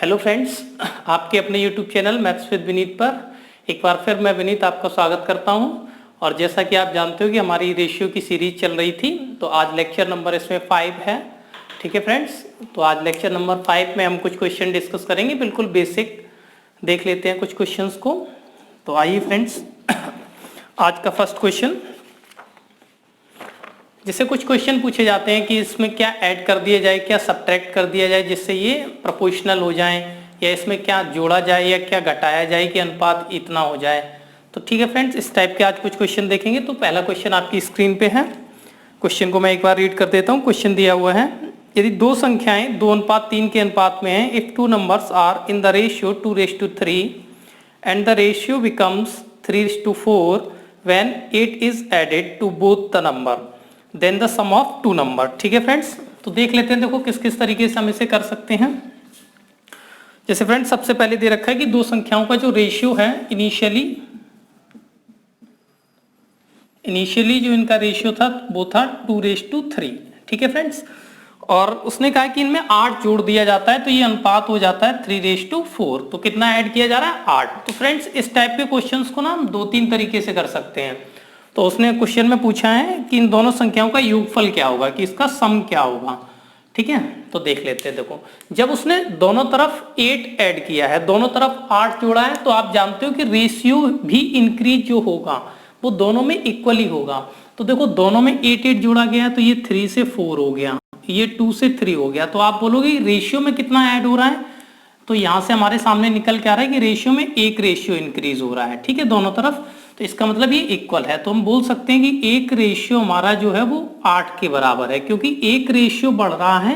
Hello friends, आपके अपने YouTube channel maths with Vineet पर एक बार फिर मैं विनीत आपका स्वागत करता हूं। और जैसा कि आप जानते हो कि हमारी रेशियो की सीरीज चल रही थी, तो आज लेक्चर नंबर इसमें 5 है। ठीक है फ्रेंड्स, तो आज लेक्चर नंबर 5 में हम कुछ क्वेश्चन डिस्कस करेंगे। बिल्कुल बेसिक देख लेते हैं कुछ क्वेश्चंस को। तो आइए फ्रेंड्स, आज का फर्स्ट क्वेश्चन, जैसे कुछ क्वेश्चन पूछे जाते हैं कि इसमें क्या ऐड कर दिया जाए, क्या सब्ट्रैक्ट कर दिया जाए जिससे ये प्रोपोर्शनल हो जाए, या इसमें क्या जोड़ा जाए या क्या घटाया जाए कि अनुपात इतना हो जाए। तो ठीक है फ्रेंड्स, इस टाइप के आज कुछ क्वेश्चन देखेंगे। तो पहला क्वेश्चन आपकी स्क्रीन पे है। क्वेश्चन को मैं एक बार रीड कर देता हूँ। क्वेश्चन दिया हुआ है, यदि दो संख्याएं 2:3 के अनुपात में हैं, if two numbers are in the ratio 2:3 and the ratio becomes 3:4 when 8 is added to both the number then the sum of two number. ठीक है फ्रेंड्स, तो देख लेते हैं। देखो किस किस तरीके से हम इसे कर सकते हैं। जैसे फ्रेंड्स, सबसे पहले दे रखा है कि दो संख्याओं का जो रेशियो है, इनिशियली जो इनका रेशियो था वो था 2:3। ठीक है फ्रेंड्स, और उसने कहा कि इनमें 8 जोड़ दिया जाता है तो ये अनुपात हो जाता है 3:4। तो कितना ऐड किया जा रहा है? 8। तो फ्रेंड्स, इस टाइप के क्वेश्चंस को ना हम 2-3 तरीके से कर सकते हैं। तो उसने क्वेश्चन में पूछा है कि इन दोनों संख्याओं का योगफल क्या होगा, कि इसका सम क्या होगा। ठीक है, तो देख लेते हैं। देखो, जब उसने दोनों तरफ 8 ऐड किया है, दोनों तरफ 8 जोड़ा है, तो आप जानते हो कि रेशियो भी इंक्रीज जो होगा वो दोनों में इक्वली होगा। तो देखो, दोनों में 8 जोड़ा गया है, तो ये 3 से 4 हो गया, ये 2 से 3 हो गया। तो आप बोलोगे रेशियो में कितना ऐड हो रहा है, तो यहां से हमारे सामने निकल के आ रहा है कि रेशियो में एक रेशियो इंक्रीज हो रहा है। ठीक है, दोनों तरफ। तो इसका मतलब ये इक्वल है। तो हम बोल सकते हैं कि एक रेशियो हमारा जो है वो 8 के बराबर है, क्योंकि एक रेशियो बढ़ रहा है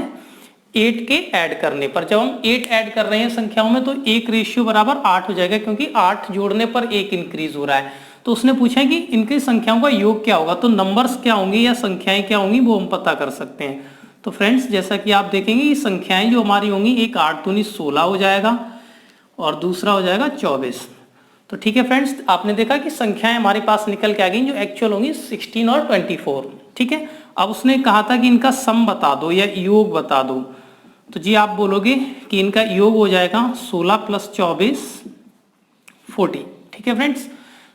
8 के ऐड करने पर। जब हम 8 ऐड कर रहे हैं संख्याओं में, तो एक रेशियो बराबर 8 हो जाएगा, क्योंकि 8 जोड़ने पर एक इंक्रीज हो रहा है। तो उसने पूछा कि इनकी संख्याओं का योग क्या होगा, तो नंबर्स क्या होंगे या संख्याएं क्या होंगी वो हम पता कर सकते हैं। तो फ्रेंड्स, जैसा कि आप देखेंगे, ये संख्याएं जो हमारी होंगी, एक 8 दूनी 16 हो जाएगा और दूसरा हो जाएगा 24। तो ठीक है फ्रेंड्स, आपने देखा कि संख्याएं हमारे पास निकल के आ गई जो एक्चुअल होंगी 16 और 24। ठीक है, अब उसने कहा था कि इनका सम बता दो या योग बता दो। तो जी आप बोलोगे कि इनका योग हो जाएगा 16 + 24 40। ठीक है फ्रेंड्स,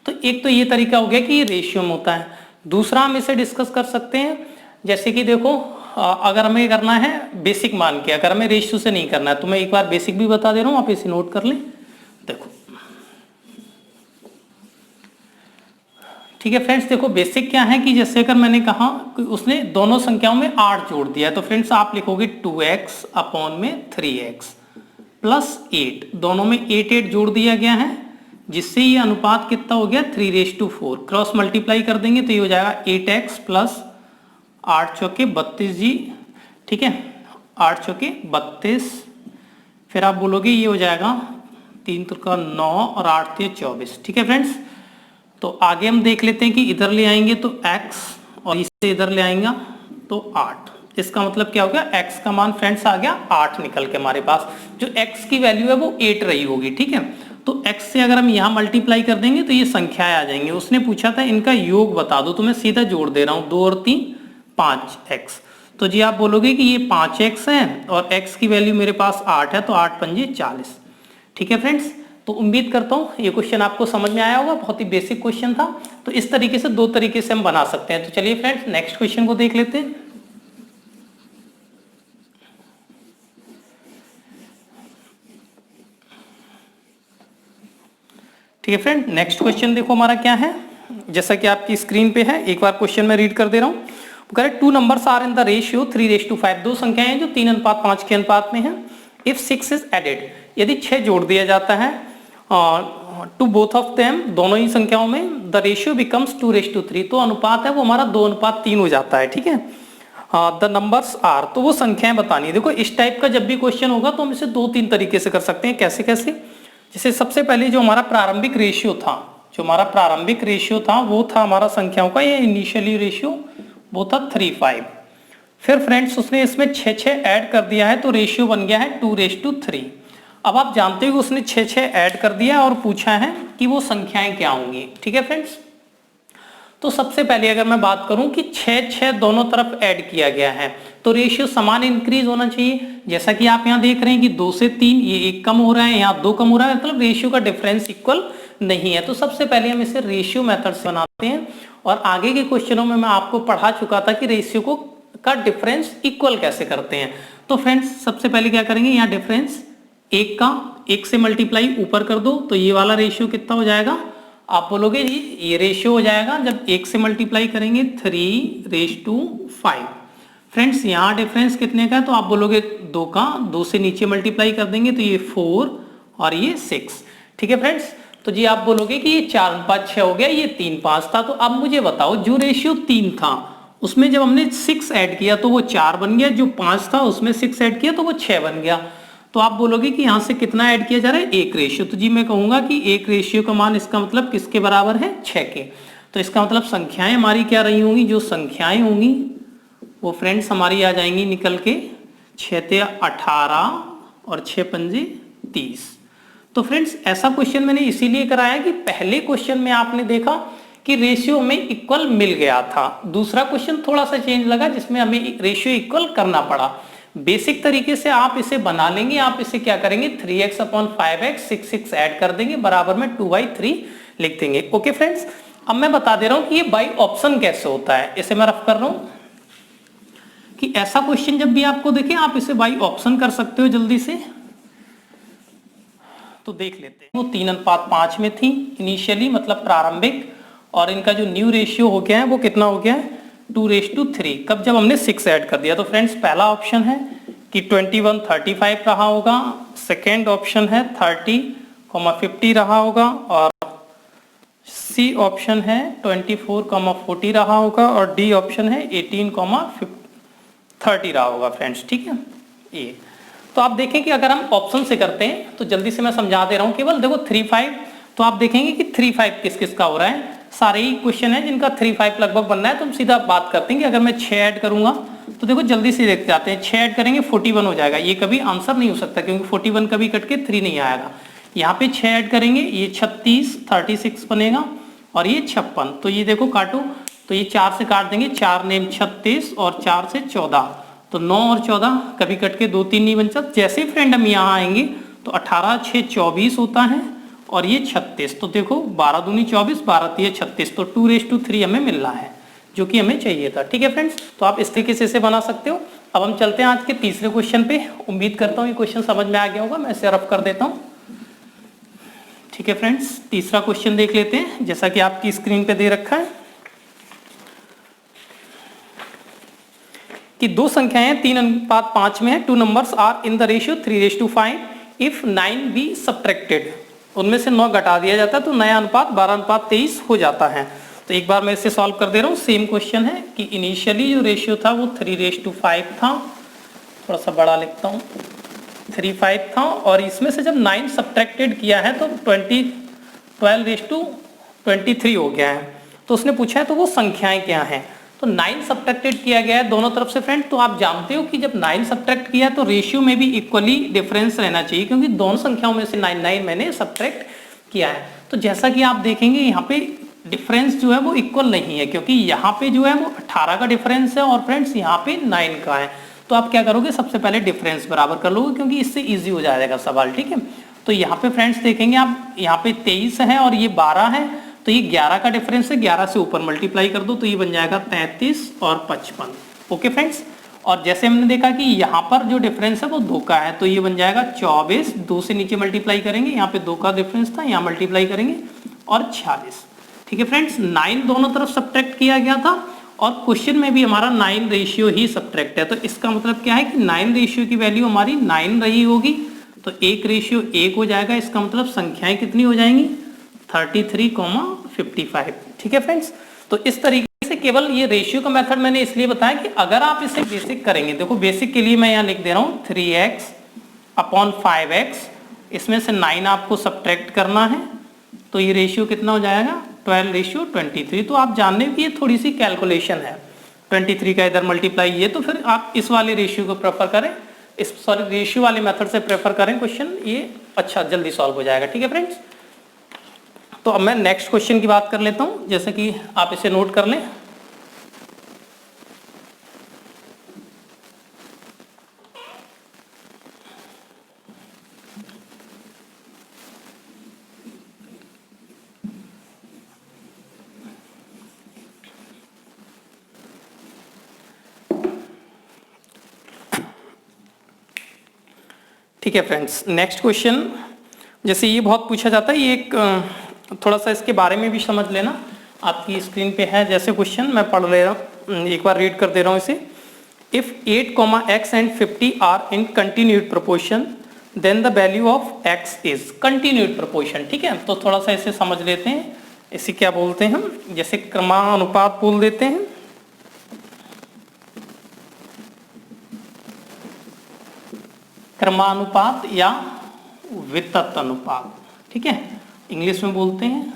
तो एक तो ये तरीका हो गया कि ये रेशियो में होता है। दूसरा हम इसे डिस्कस कर सकते हैं, जैसे कि देखो, अगर हमें करना है बेसिक मान के, अगर हमें रेशियो से नहीं करना है, तो मैं एक बार बेसिक भी बता दे रहा हूँ, आप इसे नोट कर लें। देखो, ठीक है फ्रेंड्स, देखो बेसिक क्या है कि जैसे अगर मैंने कहा कि उसने दोनों संख्याओं में 8 जोड़ दिया है, तो फ्रेंड्स आप लिखोगे 2x अपॉन में 3x प्लस 8। दोनों में 8 जोड़ दिया गया है, जिससे ये अनुपात कितना हो गया 3:4। क्रॉस मल्टीप्लाई कर देंगे तो ये हो जाएगा 8x प्लस 8 चौके 32 जी। ठीक है, 8 चौके 32। फिर आप बोलोगे ये हो जाएगा 3 का 9 और 8 × 24। ठीक है फ्रेंड्स, तो आगे हम देख लेते हैं कि इधर ले आएंगे तो x और इसे इधर ले आएंगे तो 8। इसका मतलब क्या हो गया, x का मान फ्रेंड्स आ गया 8 निकल के हमारे पास। जो x की वैल्यू है वो 8 रही होगी। ठीक है, तो x से अगर हम यहाँ मल्टीप्लाई कर देंगे तो ये संख्याएं आ जाएंगे। उसने पूछा था इनका योग बता दो, तो मैं सीधा जोड़ दे रहा हूँ, 2 और 3 5x। तो जी आप बोलोगे कि ये 5x है और x की वैल्यू मेरे पास 8 है, तो 8 पंजे 40। ठीक है फ्रेंड्स, तो उम्मीद करता हूँ ये क्वेश्चन आपको समझ में आया होगा। बहुत ही बेसिक क्वेश्चन था। तो इस तरीके से 2 तरीके से हम बना सकते हैं। तो चलिए फ्रेंड्स, नेक्स्ट क्वेश्चन को देख लेते हैं। ठीक है फ्रेंड, नेक्स्ट क्वेश्चन देखो हमारा क्या है, जैसा कि आपकी स्क्रीन पे है। एक बार क्वेश्चन में रीड कर दे रहा हूँ। कह रहे 2 numbers are in the ratio 3:5। दो संख्याएं हैं जो 3:5 के अनुपात में है। इफ 6 इज एडेड, यदि 6 जोड़ दिया जाता है टू बोथ ऑफ देम, दोनों ही संख्याओं में, द रेशियो बिकम्स 2:3। तो अनुपात है वो हमारा 2:3 हो जाता है। ठीक है, द नंबर्स आर, तो वो संख्याएं बतानी है। देखो, इस टाइप का जब भी क्वेश्चन होगा तो हम इसे 2-3 तरीके से कर सकते हैं। कैसे कैसे? जैसे सबसे पहले जो हमारा प्रारंभिक रेशियो था, वो था हमारा संख्याओं का, ये इनिशियली रेशियो वो था 3:5। फिर फ्रेंड्स उसने इसमें 6 ऐड कर दिया है, तो रेशियो बन गया है 2:3। अब आप जानते हो कि उसने 6 ऐड कर दिया और पूछा है कि वो संख्याएं क्या होंगी। ठीक है फ्रेंड्स, तो सबसे पहले अगर मैं बात करूं कि 6 दोनों तरफ ऐड किया गया है तो रेशियो समान इंक्रीज होना चाहिए। जैसा कि आप यहाँ देख रहे हैं कि 2 से 3 ये 1 कम हो रहा है, यहाँ 2 कम हो रहा है, मतलब रेशियो का डिफरेंस इक्वल नहीं है। तो सबसे पहले हम इसे रेशियो मेथड से बनाते हैं और आगे के क्वेश्चनों में मैं आपको पढ़ा चुका था कि रेशियो को का डिफरेंस इक्वल कैसे करते हैं। तो फ्रेंड्स सबसे पहले क्या करेंगे, यहाँ डिफरेंस 1 से मल्टीप्लाई ऊपर कर दो तो ये वाला रेशियो कितना हो जाएगा, आप बोलोगे ये रेशियो हो जाएगा जब 1 से मल्टीप्लाई करेंगे 3:5। फ्रेंड्स यहाँ डिफरेंस कितने का है, तो आप बोलोगे 2 का, 2 से नीचे मल्टीप्लाई कर देंगे तो ये 4 और ये 6। ठीक है फ्रेंड्स, तो जी आप बोलोगे कि ये 4:5 हो गया, ये 3:5 था। तो अब मुझे बताओ जो रेशियो 3 था उसमें जब हमने 6 ऐड किया तो वो 4 बन गया, जो 5 था उसमें 6 ऐड किया तो वो 6 बन गया। तो आप बोलोगे कि यहाँ से कितना ऐड किया जा रहा है, 1 रेशियो। तो जी मैं कहूंगा कि 1 रेशियो का मान इसका मतलब किसके बराबर है, 6 के। तो इसका मतलब संख्याएं हमारी क्या रही होंगी, जो संख्याएं होंगी वो फ्रेंड्स हमारी आ जाएंगी निकल के 6 18 और 6 पंजे 30। तो फ्रेंड्स ऐसा क्वेश्चन मैंने इसीलिए कराया कि पहले क्वेश्चन में आपने देखा कि रेशियो में इक्वल मिल गया था, दूसरा क्वेश्चन थोड़ा सा चेंज लगा जिसमें हमें रेशियो इक्वल करना पड़ा। बेसिक तरीके से आप इसे बना लेंगे, आप इसे क्या करेंगे 3x/5x 6 ऐड कर देंगे बराबर में 2/3 लिख देंगे। ओके फ्रेंड्स, अब मैं बता दे रहा हूं कि ये बाई ऑप्शन कैसे होता है। इसे मैं रफ कर रहा हूं कि ऐसा क्वेश्चन जब भी आपको देखे आप इसे बाई ऑप्शन कर सकते हो जल्दी से। तो देख लेते हैं, वो 3:5 में थी इनिशियली, मतलब प्रारंभिक, और इनका जो न्यू रेशियो हो गया है वो कितना हो गया है 2:3। कब, जब हमने 6 ऐड कर दिया। तो फ्रेंड्स पहला ऑप्शन है कि 21:35 रहा होगा, सेकेंड ऑप्शन है 30:50 रहा होगा, और सी ऑप्शन है 24:40 रहा होगा, और डी ऑप्शन है 18:30 रहा होगा फ्रेंड्स। ठीक है, ये तो आप देखें कि अगर हम ऑप्शन से करते हैं तो जल्दी से मैं समझा दे रहा हूं, केवल देखो 3-5, तो आप देखेंगे कि 3-5 किस किस का हो रहा है, सारे ही क्वेश्चन है जिनका 3-5 लगभग बनना है। तो हम सीधा बात करते हैं कि अगर मैं 6 ऐड करूंगा तो देखो जल्दी से देखते जाते हैं, 6 ऐड करेंगे 41 हो जाएगा। ये कभी आंसर नहीं हो सकता क्योंकि 41 कभी कट के 3 नहीं आएगा। यहाँ पे 6 ऐड करेंगे, ये 36 बनेगा, और ये 56। तो ये देखो काटो, तो ये 4 से काट देंगे, 4 नेम 36 और 4 से 14, तो 9 और 14 कभी कट के 2-3 नहीं बन सकता। जैसे ही फ्रेंड हम यहाँ आएंगे तो 18 6 24 होता है, और ये 36। तो देखो 12 दूनी 24, 12 3 36, तो 2:3 हमें मिल रहा है जो कि हमें चाहिए था। ठीक है फ्रेंड्स, तो आप इस तरीके से इसे बना सकते हो। अब हम चलते हैं आज के तीसरे क्वेश्चन पे। उम्मीद करता हूँ ये क्वेश्चन समझ में आ गया होगा, मैं इसे रफ कर देता हूँ। ठीक है फ्रेंड्स, तीसरा क्वेश्चन देख लेते हैं जैसा कि आपकी स्क्रीन पे दे रखा है कि दो संख्याएं 3:5 में है, 2 numbers are in the ratio 3:5 if 9 be subtracted. उनमें से 9 घटा दिया जाता है तो नया अनुपात 12:23 हो जाता है। तो एक बार मैं इसे सॉल्व कर दे रहा हूँ। सेम क्वेश्चन है कि इनिशियली जो रेशियो था वो 3:5 था, थोड़ा सा बड़ा लिखता हूँ, 3:5 था, और इसमें से जब 9 सब्ट्रैक्टेड किया है तो 12:23 हो गया है। तो उसने पूछा है तो वो संख्याएं क्या हैं। तो 9 सब्ट्रैक्टेड किया गया है दोनों तरफ से फ्रेंड। तो आप जानते हो कि जब 9 सब्ट्रैक्ट किया है तो रेशियो में भी इक्वली डिफरेंस रहना चाहिए, क्योंकि दोनों संख्याओं में से 9 मैंने सब्ट्रैक्ट किया है। तो जैसा कि आप देखेंगे यहाँ पे डिफरेंस जो है वो इक्वल नहीं है, क्योंकि यहाँ पे जो है वो 18 का डिफरेंस है और फ्रेंड्स यहाँ पे 9 का है। तो आप क्या करोगे, सबसे पहले डिफरेंस बराबर कर लोगे, क्योंकि इससे ईजी हो जाएगा सवाल। ठीक है, तो यहाँ पे फ्रेंड्स देखेंगे आप, यहाँ पे 23 है और ये 12 है, तो ये 11 का डिफरेंस है, 11 से ऊपर मल्टीप्लाई कर दो तो ये बन जाएगा 33 और 55। ओके फ्रेंड्स, और जैसे हमने देखा कि यहाँ पर जो डिफरेंस है वो 2 का है, तो ये बन जाएगा 24, 2 से नीचे मल्टीप्लाई करेंगे, यहाँ पे 2 का डिफरेंस था, यहाँ मल्टीप्लाई करेंगे, और 46। ठीक है फ्रेंड्स, 9 दोनों तरफ सब्ट्रैक्ट किया गया था और क्वेश्चन में भी हमारा 9 रेशियो ही सब्ट्रैक्ट है। तो इसका मतलब क्या है कि 9 रेशियो की वैल्यू हमारी 9 रही होगी, तो 1 रेशियो 1 हो जाएगा। इसका मतलब संख्याएं कितनी हो जाएंगी, 33,55। ठीक है फ्रेंड्स, तो इस तरीके से केवल ये रेशियो का मेथड मैंने इसलिए बताया कि अगर आप इसे बेसिक करेंगे, देखो बेसिक के लिए मैं यहाँ लिख दे रहा हूँ 3x/5x, इसमें से 9 आपको सब्ट्रैक्ट करना है, तो ये रेशियो कितना हो जाएगा 12:23। तो आप जानने की ये थोड़ी सी कैलकुलेशन है, 23 का इधर मल्टीप्लाई ये, तो फिर आप इस वाले रेशियो को प्रेफर करें, इस सॉरी रेशियो वाले मेथड से प्रेफर करें क्वेश्चन, ये अच्छा जल्दी सॉल्व हो जाएगा। ठीक है फ्रेंड्स, तो अब मैं नेक्स्ट क्वेश्चन की बात कर लेता हूं, जैसे कि आप इसे नोट कर लें। ठीक है फ्रेंड्स, नेक्स्ट क्वेश्चन, जैसे ये बहुत पूछा जाता है, ये एक थोड़ा सा इसके बारे में भी समझ लेना। आपकी स्क्रीन पे है जैसे क्वेश्चन, मैं पढ़ ले रहा हूँ, एक बार रीड कर दे रहा हूँ इसे। If 8, x and 50 are in continued proportion then the value of x is continued proportion. ठीक है, तो थोड़ा सा इसे समझ लेते हैं। इसे क्या बोलते हैं हम, जैसे क्रमानुपात बोल देते हैं। क्रमानुपात या वितत अनुपात, ठीक है, इंग्लिश में बोलते हैं।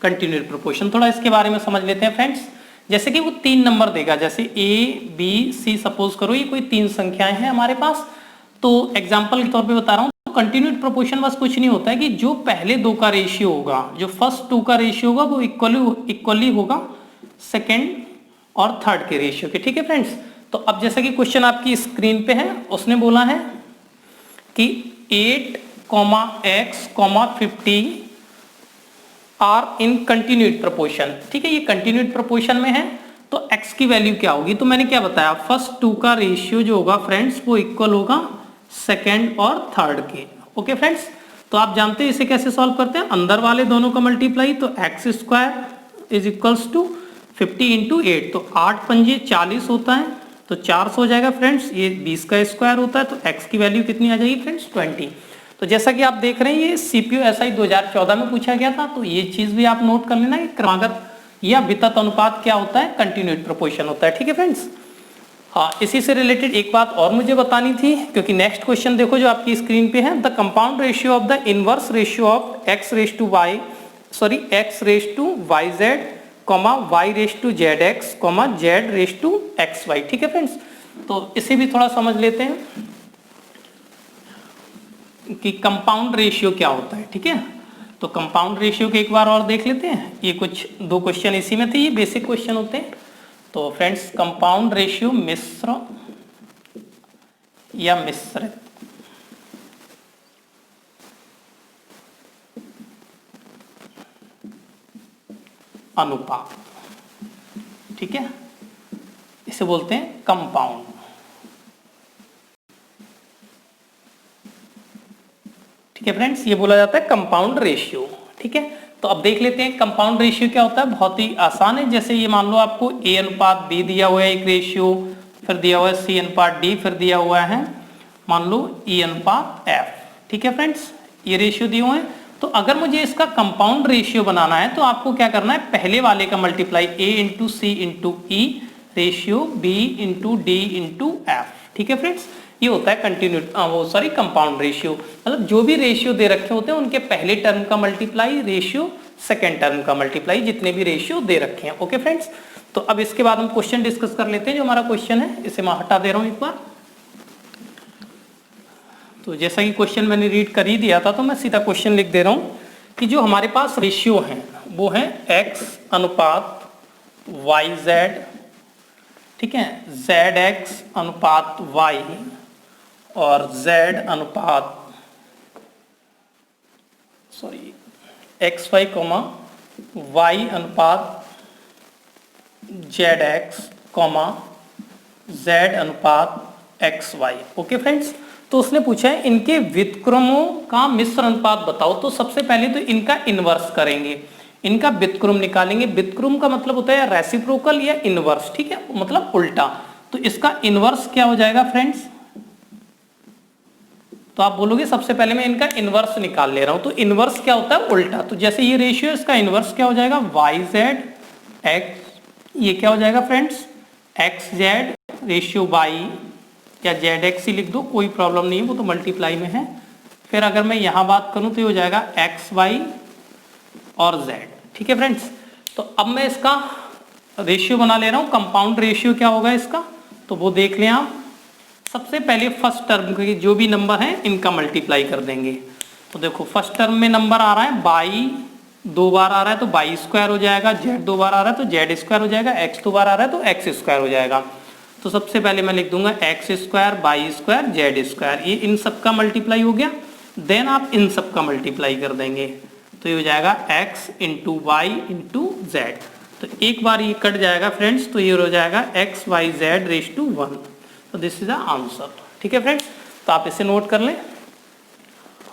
कंटिन्यूड प्रोपोर्शन, थोड़ा इसके बारे में समझ लेते हैं फ्रेंड्स। जैसे कि वो 3 नंबर देगा, जैसे A, B, C, सपोज करो ये कोई 3 संख्याएं हैं हमारे पास, तो एग्जांपल के तौर पे बता रहा हूँ। तो कंटिन्यूड प्रोपोर्शन बस कुछ नहीं होता है कि जो पहले 2 का रेशियो होगा, जो फर्स्ट 2 का रेशियो होगा, वो इक्वली होगा सेकेंड और थर्ड के रेशियो के। ठीक है फ्रेंड्स, तो अब जैसा कि क्वेश्चन आपकी स्क्रीन पे है, उसने बोला है कि 8, x, 50 are in continued proportion. ठीक है, ये कंटिन्यूड प्रोपोर्शन में है, तो x की वैल्यू क्या होगी। तो मैंने क्या बताया, फर्स्ट 2 का रेशियो जो होगा फ्रेंड्स, वो इक्वल होगा सेकेंड और थर्ड के। ओके फ्रेंड्स, तो आप जानते हैं इसे कैसे सॉल्व करते हैं, अंदर वाले दोनों का मल्टीप्लाई, तो x² is equals to 50 into 8, तो 8 पंजे 40 होता है, तो 400 हो जाएगा फ्रेंड्स। ये 20 का स्क्वायर होता है, तो x की वैल्यू कितनी आ जाएगी फ्रेंड्स, 20। तो जैसा कि आप देख रहे हैं, ये CPO SI 2014 में पूछा गया था, तो ये चीज भी आप नोट कर लेना कि क्रमागत या वितत अनुपात क्या होता है, कंटिन्यूड प्रोपोर्शन होता है। ठीक है फ्रेंड्स, हाँ, इसी से रिलेटेड एक बात और मुझे बतानी थी, क्योंकि नेक्स्ट क्वेश्चन देखो जो आपकी स्क्रीन पे है, the compound ratio of the inverse ratio of x raise to yz, y raise to zx, z raise to xy। ठीक है फ्रेंड्स, तो इसे भी थोड़ा समझ लेते हैं कि कंपाउंड रेशियो क्या होता है। ठीक है, तो कंपाउंड रेशियो को एक बार और देख लेते हैं। ये कुछ 2 क्वेश्चन इसी में थे, ये बेसिक क्वेश्चन होते हैं। तो फ्रेंड्स, कंपाउंड रेशियो मिश्र या मिश्रित अनुपात, ठीक है, इसे बोलते हैं कंपाउंड। ठीक है फ्रेंड्स, ये बोला जाता है कंपाउंड रेशियो। ठीक है, तो अब देख लेते हैं कंपाउंड रेशियो क्या होता है। बहुत ही आसान है, जैसे ये मान लो आपको A अनुपात B दिया हुआ है एक रेशियो, फिर दिया हुआ है C अनुपात D, फिर दिया हुआ है मान लो E अनुपात F। ठीक है फ्रेंड्स, ये रेशियो दिए हुए हैं। तो अगर मुझे इसका कंपाउंड रेशियो बनाना है, तो आपको क्या करना है, पहले वाले का multiply A into C into E ratio B into D into F। ठीक है फ्रेंड्स, ये होता है कंटिन्यूड कंपाउंड रेशियो। मतलब जो भी रेशियो दे रखे होते हैं, उनके पहले टर्म का मल्टीप्लाई रेशियो सेकेंड टर्म का मल्टीप्लाई, जितने भी रेशियो दे रखे हैं। ओके फ्रेंड्स, तो अब इसके बाद हम क्वेश्चन डिस्कस कर लेते हैं। जो हमारा क्वेश्चन है, इसे मैं हटा दे रहा हूं एक बार। तो जैसा कि क्वेश्चन मैंने रीड कर ही दिया था, तो मैं सीधा क्वेश्चन लिख दे रहा हूं कि जो हमारे पास रेशियो है, वो है x अनुपात yz, ठीक है, zx अनुपात y और z अनुपात xy y अनुपात zx z अनुपात xy। ओके फ्रेंड्स, तो उसने पूछा है इनके व्युत्क्रमों का मिश्र अनुपात बताओ। तो सबसे पहले तो इनका इनवर्स करेंगे, इनका व्युत्क्रम निकालेंगे। व्युत्क्रम का मतलब होता है रेसिप्रोकल या इनवर्स, ठीक है, मतलब उल्टा। तो इसका इनवर्स क्या हो जाएगा फ्रेंड्स, तो आप बोलोगे सबसे पहले मैं इनका इनवर्स निकाल ले रहा हूं। तो इनवर्स क्या होता है, उल्टा। तो जैसे ये रेशियो, इसका इनवर्स क्या हो जाएगा, yz x, ये क्या हो जाएगा फ्रेंड्स, xz रेशियो y या zx ही लिख दो, कोई प्रॉब्लम नहीं है, वो तो मल्टीप्लाई में है। फिर अगर मैं यहां बात करूं तो ये हो जाएगा xy और z। ठीक है फ्रेंड्स, तो अब मैं इसका रेशियो बना ले रहा हूं। कंपाउंड रेशियो क्या होगा इसका, तो वो देख लें आप। सबसे पहले फर्स्ट टर्म के जो भी नंबर हैं इनका मल्टीप्लाई कर देंगे। तो देखो फर्स्ट टर्म में नंबर आ रहा है बाई, 2 बार आ रहा है तो बाई स्क्वायर हो जाएगा, जेड 2 बार आ रहा है तो जेड स्क्वायर हो जाएगा, एक्स 2 बार आ रहा है तो एक्स स्क्वायर हो जाएगा। तो सबसे पहले मैं लिख दूंगा x square by square Z square, ये इन सब का मल्टीप्लाई हो गया। देन आप इन सब का मल्टीप्लाई कर देंगे तो ये हो जाएगा x into Y into Z. तो एक बार ये कट जाएगा फ्रेंड्स, तो ये हो जाएगा x y z raise to 1। तो दिस इज द आंसर। ठीक है फ्रेंड्स, तो आप इसे नोट कर लें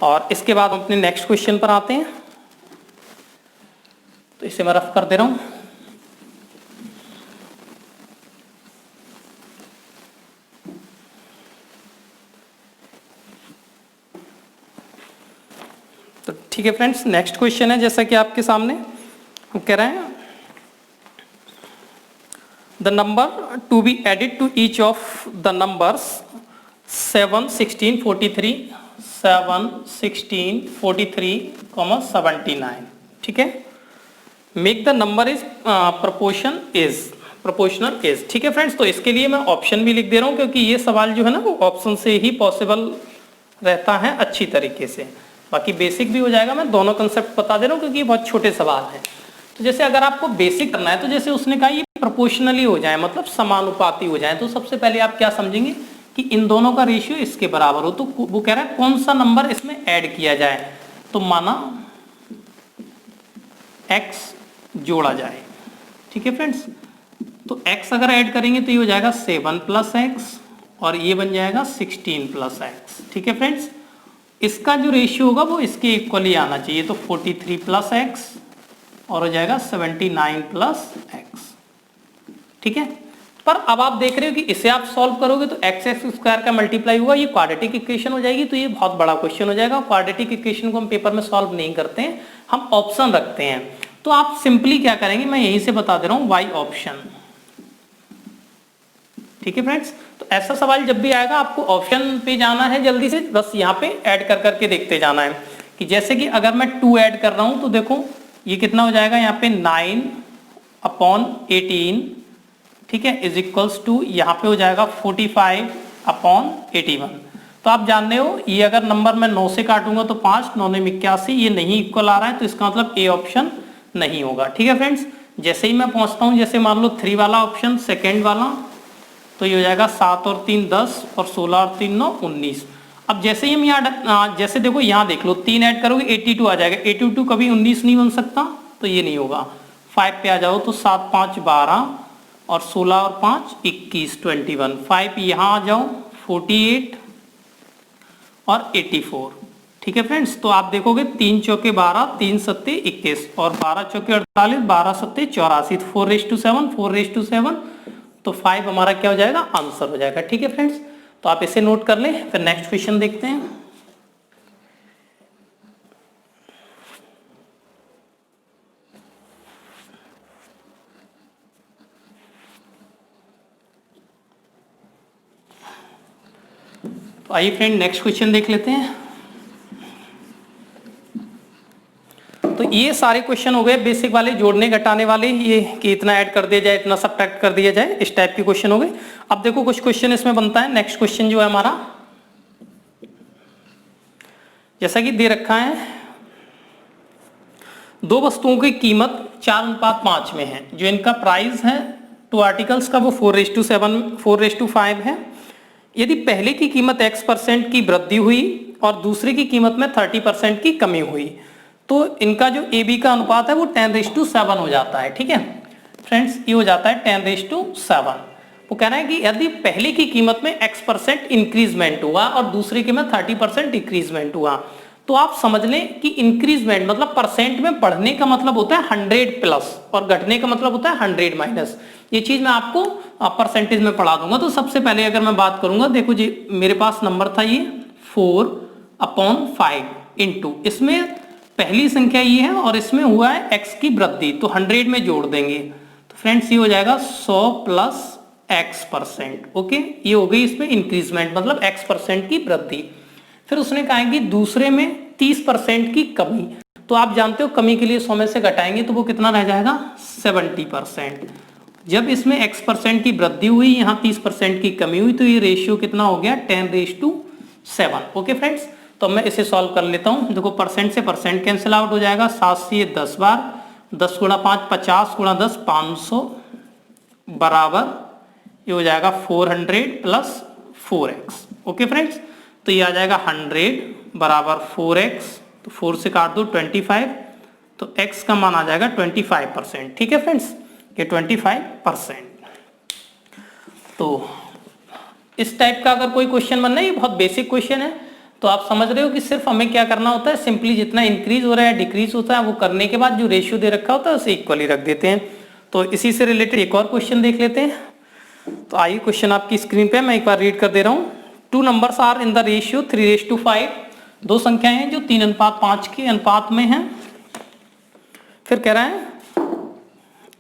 और इसके बाद हम अपने नेक्स्ट क्वेश्चन पर आते हैं। तो इसे मैं रफ कर दे रहा हूं। तो ठीक है फ्रेंड्स, नेक्स्ट क्वेश्चन है जैसा कि आपके सामने हम कह रहे हैं, the number to be added to each of the numbers 7, 16, 43, 7, 16, 43, 79। ठीक है, make the number is proportional is. ठीक है फ्रेंड्स, तो इसके लिए मैं ऑप्शन भी लिख दे रहा हूं क्योंकि ये सवाल जो है ना वो ऑप्शन से ही पॉसिबल रहता है अच्छी तरीके से। बाकी बेसिक भी हो जाएगा, मैं दोनों कंसेप्ट बता दे रहा हूँ क्योंकि ये बहुत छोटे सवाल हैं। तो जैसे अगर आपको बेसिक करना है तो जैसे उसने कहा ये प्रोपोर्शनली हो जाए, मतलब समानुपाती हो जाए, तो सबसे पहले आप क्या समझेंगे कि इन दोनों का रेशियो इसके बराबर हो। तो वो कह रहा है कौन सा नंबर इसमें ऐड किया जाए, तो माना x जोड़ा जाए। ठीक है फ्रेंड्स, तो x अगर ऐड करेंगे तो ये हो जाएगा 7 प्लस एक्स और ये बन जाएगा 16 प्लस एक्स। ठीक है फ्रेंड्स, इसका जो रेशियो होगा वो इसके इक्वली आना चाहिए। तो 43 प्लस एक्स और हो जाएगा 79 प्लस एक्स। ठीक है, पर अब आप देख रहे हो कि इसे आप सॉल्व करोगे तो एक्स एक्स स्क्वायर का मल्टीप्लाई हुआ, ये क्वाड्रेटिक इक्वेशन हो जाएगी। तो ये बहुत बड़ा क्वेश्चन हो जाएगा। क्वाड्रेटिक इक्वेशन को हम पेपर में सॉल्व नहीं करते हैं, हम ऑप्शन रखते हैं। तो आप सिंपली क्या करेंगे, मैं यहीं से बता दे रहा हूं, वाई ऑप्शन। ठीक है फ्रेंड्स, तो ऐसा सवाल जब भी आएगा आपको ऑप्शन पे जाना है जल्दी से, बस यहाँ पे ऐड कर करके देखते जाना है। कि जैसे कि अगर मैं 2 ऐड कर रहा हूं तो देखो ये कितना हो जाएगा, यहाँ पे 9/18, ठीक है, इज इक्वल्स टू यहाँ पे हो जाएगा 45/81। तो आप जान रहे हो ये अगर नंबर मैं 9 से काटूंगा तो 5, 9 ने 81, ये नहीं इक्वल आ रहा है, तो इसका मतलब ए ऑप्शन नहीं होगा। ठीक है फ्रेंड्स, जैसे ही मैं पहुंचता हूं, जैसे मान लो 3 वाला ऑप्शन, सेकेंड वाला, तो ये हो जाएगा 7 और 3 10 और 16 और 3 9 19। अब जैसे ही हम यहाँ जैसे देखो यहाँ देख लो, 3 ऐड करोगे 82 आ जाएगा। 82 कभी 19 नहीं बन सकता, तो ये नहीं होगा। 5 पे आ जाओ तो 7 5 12 और 16 और 5 21 21। 5 यहाँ आ जाओ 48 और 84। ठीक है फ्रेंड्स, तो आप देखोगे 3 चौके 12, 3 सत्ते 21 और 12 चौके 48, 12 सत्ते 84, 4:7, 4:7। तो 5 हमारा क्या हो जाएगा, आंसर हो जाएगा। ठीक है फ्रेंड्स, तो आप इसे नोट कर लें। फिर नेक्स्ट क्वेश्चन देखते हैं। तो आइए फ्रेंड नेक्स्ट क्वेश्चन देख लेते हैं। तो ये सारे क्वेश्चन हो गए बेसिक वाले, जोड़ने घटाने वाले, ये कि इतना ऐड कर दिया जाए, इतना सब्ट्रैक्ट कर दिया जाए, इस टाइप के क्वेश्चन हो गए। अब देखो कुछ क्वेश्चन इसमें बनता है। नेक्स्ट क्वेश्चन जो है हमारा, जैसा कि दे रखा है, 2 वस्तुओं की कीमत 4:5 में है। जो इनका प्राइस है 2 आर्टिकल्स का वो 4:7 4:5 है। यदि पहले की कीमत x% की वृद्धि हुई और दूसरे की कीमत में 30% की कमी हुई, तो इनका जो AB का अनुपात है वो 10:7 हो जाता है। ठीक है फ्रेंड्स, ये हो जाता है 10:7। वो कह रहा है कि यदि पहले की कीमत में x% इंक्रीजमेंट हुआ और दूसरे की में 30% डिक्रीजमेंट हुआ, तो आप समझ लें कि इंक्रीजमेंट मतलब परसेंट में बढ़ने का मतलब होता है 100 प्लस और घटने का मतलब होता है 100 माइनस। ये चीज मैं आपको परसेंटेज में पढ़ा दूंगा। तो सबसे पहले अगर मैं बात करूंगा, देखो जी मेरे पास नंबर था ये 4/5 इंटू, इसमें पहली संख्या ये है और इसमें हुआ है x की वृद्धि, तो 100 में जोड़ देंगे तो फ्रेंड्स ये हो जाएगा 100 प्लस x%। ओके, ये हो गई इसमें इंक्रीजमेंट मतलब x% की वृद्धि। फिर उसने कहा कि दूसरे में 30% की कमी, तो आप जानते हो कमी के लिए 100 में से घटाएंगे तो वो कितना रह जाएगा, 70%। जब इसमें x% की वृद्धि हुई, यहाँ 30% की कमी हुई, तो ये रेशियो कितना हो गया 10:7। ओके फ्रेंड्स, तो मैं इसे सॉल्व कर लेता हूँ। देखो परसेंट से परसेंट कैंसिल आउट हो जाएगा, 7 से ये 10 बार, 10 गुणा 5 50 गुणा 10 500 बराबर ये हो जाएगा 400 प्लस 4x। ओके फ्रेंड्स, तो ये आ जाएगा 100 बराबर 4x, तो 4 से काट दो 25, तो x का मान आ जाएगा 25%। ठीक है फ्रेंड्स, ये 25%। तो इस टाइप का अगर कोई क्वेश्चन बनना है, ये बहुत बेसिक क्वेश्चन है, तो आप समझ रहे हो कि सिर्फ हमें क्या करना होता है, सिंपली जितना इंक्रीज हो रहा है डिक्रीज होता है वो करने के बाद जो रेशियो दे रखा होता है उसे इक्वली रख देते हैं। तो इसी से रिलेटेड एक और क्वेश्चन देख लेते हैं। तो आइए क्वेश्चन आपकी स्क्रीन पे मैं एक बार रीड कर दे रहा हूँ। 2 numbers are in the ratio 3:5। दो संख्याएं हैं जो 3:5 के अनुपात में हैं। फिर कह रहा है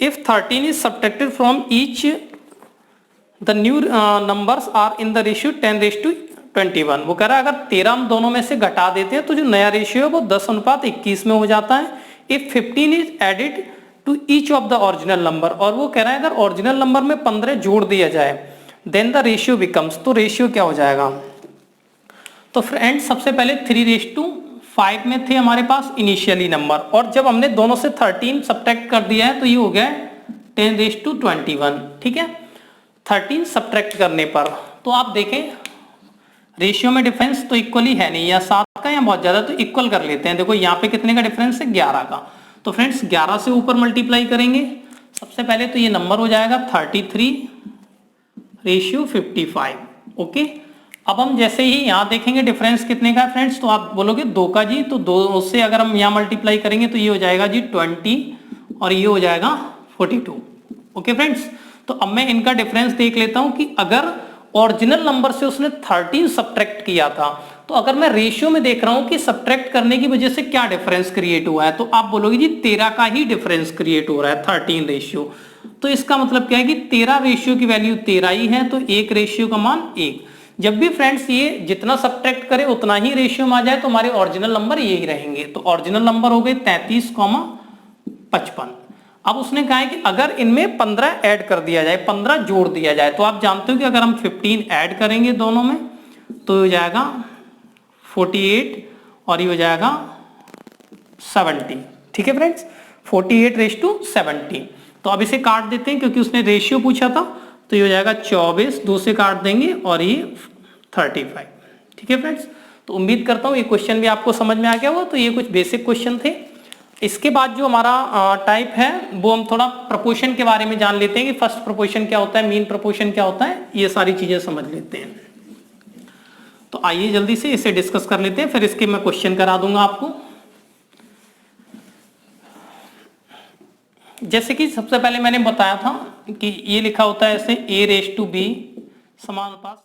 if 13 is subtracted from each the new numbers are in the ratio 10:21। वो कह रहा है अगर 13 हम दोनों में से घटा देते हैं तो जो नया रेशियो है वो 10:21 में हो जाता है। If 15 is added to each of the original number, और वो कह रहा है अगर ओरिजिनल नंबर में 15 जोड़ दिया जाए देन द रेशियो बिकम्स, तो रेशियो क्या हो जाएगा। तो फ्रेंड्स सबसे पहले 3:5 में थे हमारे पास इनिशियली नंबर, और जब हमने दोनों से 13 सब्ट्रैक्ट कर दिया है तो ये हो गया 10:21। ठीक है, 13 सब्ट्रैक्ट करने पर तो आप देखें रेशियो में डिफरेंस तो इक्वली है नहीं, या 7 का या बहुत ज्यादा, तो इक्वल कर लेते हैं। देखो यहाँ पे कितने का डिफरेंस है 11 का, तो फ्रेंड्स 11 से ऊपर मल्टीप्लाई करेंगे सबसे पहले, तो ये नंबर हो जाएगा 33:55। ओके, अब हम जैसे ही यहाँ देखेंगे डिफरेंस कितने का है फ्रेंड्स, तो आप बोलोगे 2 का जी, तो 2 से अगर हम यहाँ मल्टीप्लाई करेंगे तो ये हो जाएगा जी 20 और ये हो जाएगा 42। ओके फ्रेंड्स, तो अब मैं इनका डिफरेंस देख लेता हूँ कि अगर ओरिजिनल नंबर से उसने 13 सब्ट्रैक्ट किया था, तो अगर मैं रेशियो में देख रहा हूं कि सब्ट्रैक्ट करने की वजह से क्या डिफरेंस क्रिएट हुआ है, तो आप बोलोगे जी 13 का ही डिफरेंस क्रिएट हो रहा है 13 रेशियो। तो इसका मतलब क्या है कि 13 रेशियो की वैल्यू 13 ही है, तो 1 रेशियो का मान 1। जब भी फ्रेंड्स ये जितना सब्ट्रैक्ट करे उतना ही रेशियो में आ जाए तो हमारे ओरिजिनल नंबर यही रहेंगे। तो ओरिजिनल नंबर हो गए 33,55। अब उसने कहा है कि अगर इनमें 15 ऐड कर दिया जाए, 15 जोड़ दिया जाए, तो आप जानते हो कि अगर हम 15 ऐड करेंगे दोनों में तो हो जाएगा 48 और ये हो जाएगा 70। ठीक है फ्रेंड्स, 48:70। तो अब इसे काट देते हैं क्योंकि उसने रेशियो पूछा था, तो ये हो जाएगा 24, 2 से काट देंगे और ये 35। ठीक है फ्रेंड्स, तो उम्मीद करता हूँ ये क्वेश्चन भी आपको समझ में आ गया होगा। तो ये कुछ बेसिक क्वेश्चन थे। इसके बाद जो हमारा टाइप है वो हम थोड़ा प्रोपोर्शन के बारे में जान लेते हैं कि फर्स्ट प्रोपोर्शन क्या होता है, मीन प्रोपोर्शन क्या होता है, ये सारी चीजें समझ लेते हैं। तो आइए जल्दी से इसे डिस्कस कर लेते हैं, फिर इसके मैं क्वेश्चन करा दूंगा आपको। जैसे कि सबसे पहले मैंने बताया था कि ये लिखा होता है ऐसे a⁻b समानुपात